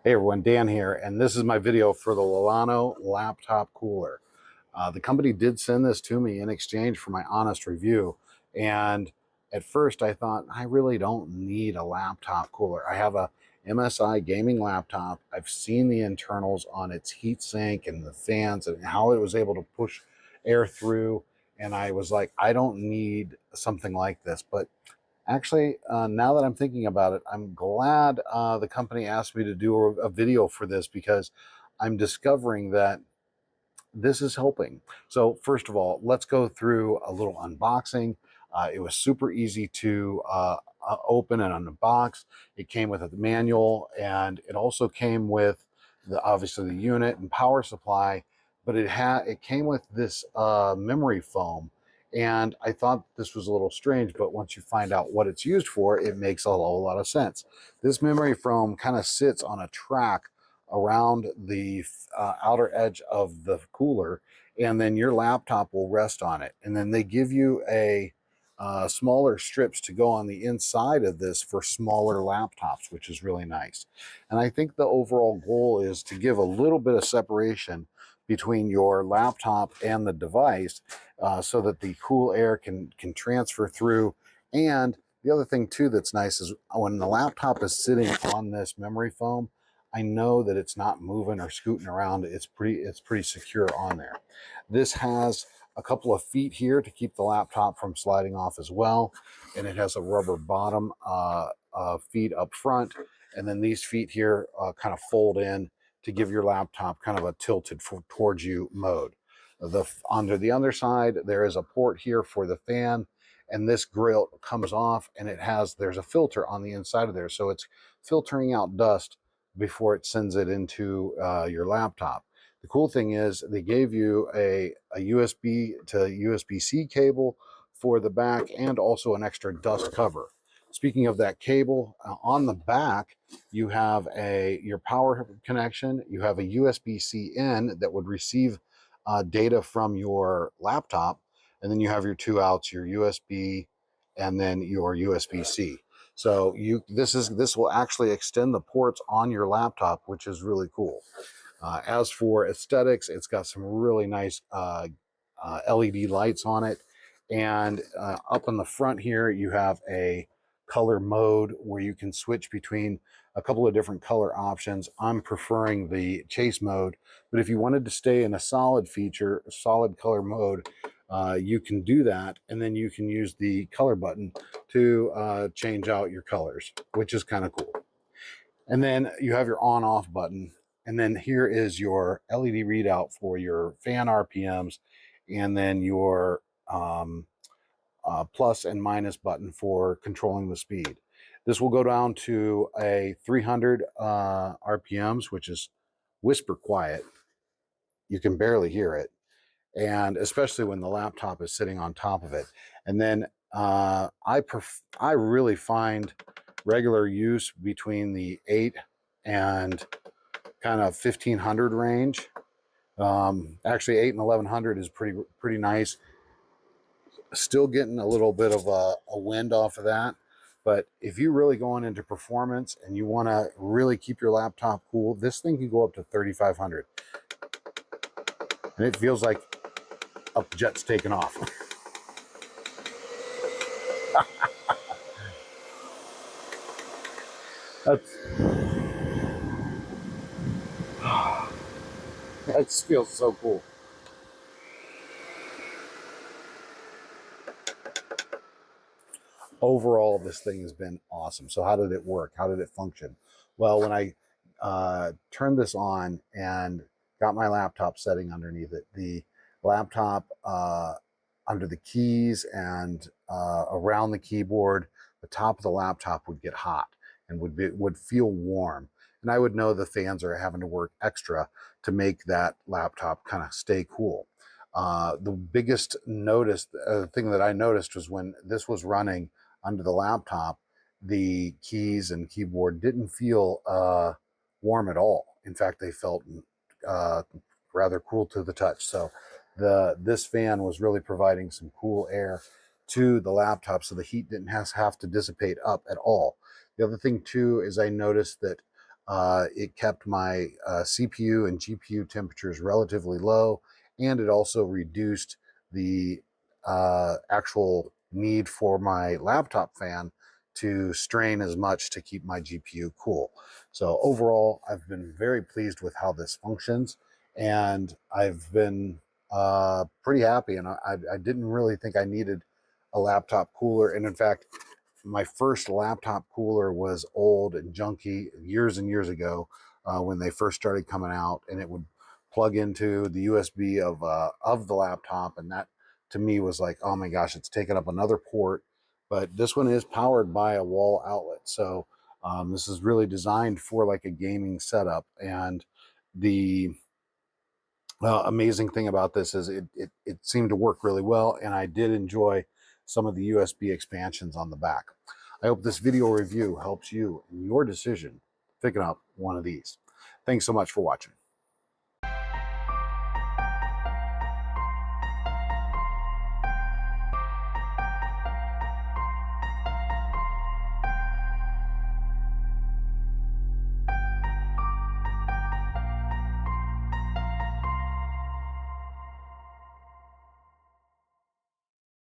Hey everyone, Dan here, and this is my video for the llano Laptop Cooler. The company did send this to me in exchange for my honest review, and at first I thought, I really don't need a laptop cooler. I have a MSI gaming laptop. I've seen the internals on its heatsink and the fans and how it was able to push air through, and I was like, I don't need something like this. But actually, now that I'm thinking about it, I'm glad the company asked me to do a video for this because I'm discovering that this is helping. So first of all, let's go through a little unboxing. It was super easy to open and unbox. It came with a manual, and it also came with obviously the unit and power supply, but it came with this memory foam. And I thought this was a little strange, but once you find out what it's used for, it makes a whole lot of sense. This memory foam kind of sits on a track around the outer edge of the cooler, and then your laptop will rest on it. And then they give you a smaller strips to go on the inside of this for smaller laptops, which is really nice. And I think the overall goal is to give a little bit of separation between your laptop and the device, so that the cool air can transfer through. And the other thing too that's nice is when the laptop is sitting on this memory foam, I know that it's not moving or scooting around. It's pretty secure on there. This has a couple of feet here to keep the laptop from sliding off as well, and it has a rubber bottom feet up front, and then these feet here kind of fold in to give your laptop kind of a tilted towards you mode. Under the other side, there is a port here for the fan, and this grill comes off, and there's a filter on the inside of there, so it's filtering out dust before it sends it into your laptop. The cool thing is they gave you a USB to USB-C cable for the back, and also an extra dust cover. Speaking of that cable, on the back, you have your power connection. You have a USB-C in that would receive data from your laptop, and then you have your two outs, your USB and then your USB-C. So this will actually extend the ports on your laptop, which is really cool. As for aesthetics, it's got some really nice LED lights on it, and up in the front here you have a color mode where you can switch between a couple of different color options. I'm preferring the chase mode, but if you wanted to stay in a solid color mode, you can do that, and then you can use the color button to change out your colors, which is kind of cool. And then you have your on off button, and then here is your LED readout for your fan RPMs, and then your plus and minus button for controlling the speed. This will go down to a 300 RPMs, which is whisper quiet. You can barely hear it, and especially when the laptop is sitting on top of it. And then I really find regular use between the 8 and kind of 1500 range. Actually, 8 and 1100 is pretty nice. Still getting a little bit of a wind off of that. But if you're really going into performance and you want to really keep your laptop cool, this thing can go up to 3500. And it feels like a jet's taking off. That feels so cool. Overall, this thing has been awesome. So how did it work? How did it function? Well, when I turned this on and got my laptop setting underneath it, the laptop under the keys and around the keyboard, the top of the laptop would get hot and would feel warm. And I would know the fans are having to work extra to make that laptop kind of stay cool. The biggest thing that I noticed was when this was running under the laptop, the keys and keyboard didn't feel warm at all. In fact, they felt rather cool to the touch. So this fan was really providing some cool air to the laptop, so the heat didn't have to dissipate up at all. The other thing too is I noticed that It kept my CPU and GPU temperatures relatively low, and it also reduced the actual need for my laptop fan to strain as much to keep my GPU cool. So overall, I've been very pleased with how this functions, and I've been pretty happy. And I didn't really think I needed a laptop cooler. And in fact, my first laptop cooler was old and junky years and years ago when they first started coming out, and it would plug into the USB of the laptop, and that to me was like, oh my gosh, it's taken up another port. But this one is powered by a wall outlet, so this is really designed for like a gaming setup. And the amazing thing about this is it seemed to work really well, and I did enjoy some of the USB expansions on the back. I hope this video review helps you in your decision picking up one of these. Thanks so much for watching.